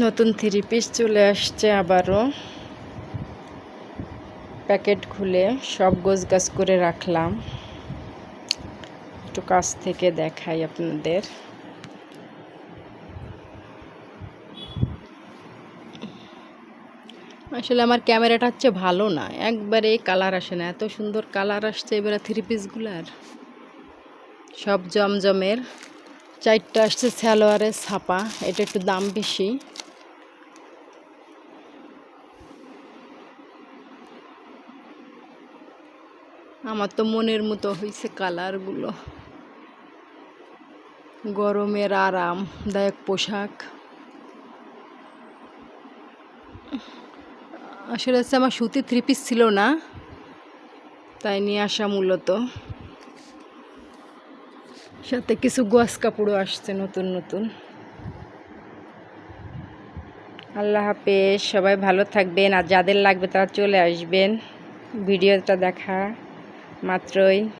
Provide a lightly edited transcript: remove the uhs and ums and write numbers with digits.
নতুন three piece চলে আসছে আবারও। প্যাকেট খুলে সব গোছগাছ করে রাখলাম। একটু কাছ থেকে দেখাই আপনাদের। আসলে আমার ক্যামেরাটা হচ্ছে ভালো না, একবারে কালার আসে না। এত সুন্দর কালার আসছে এবারে থ্রি পিসগুলার, সব জমজমের। 4টা আসছে সালোয়ারের ছাপা, এটা একটু দাম বেশি। আমার তো মনের মতো হয়েছে কালারগুলো। গরমের আরামদায়ক পোশাক। আসলে হচ্ছে আমার সুতি থ্রি পিস ছিল না, তাই নিয়ে আসা মূলত। সাথে কিছু গোছ কাপড়ও আসছে নতুন নতুন। আল্লাহ হাফেজ, সবাই ভালো থাকবেন। আর যাদের লাগবে তারা চলে আসবেন। ভিডিওটা দেখা মাত্রই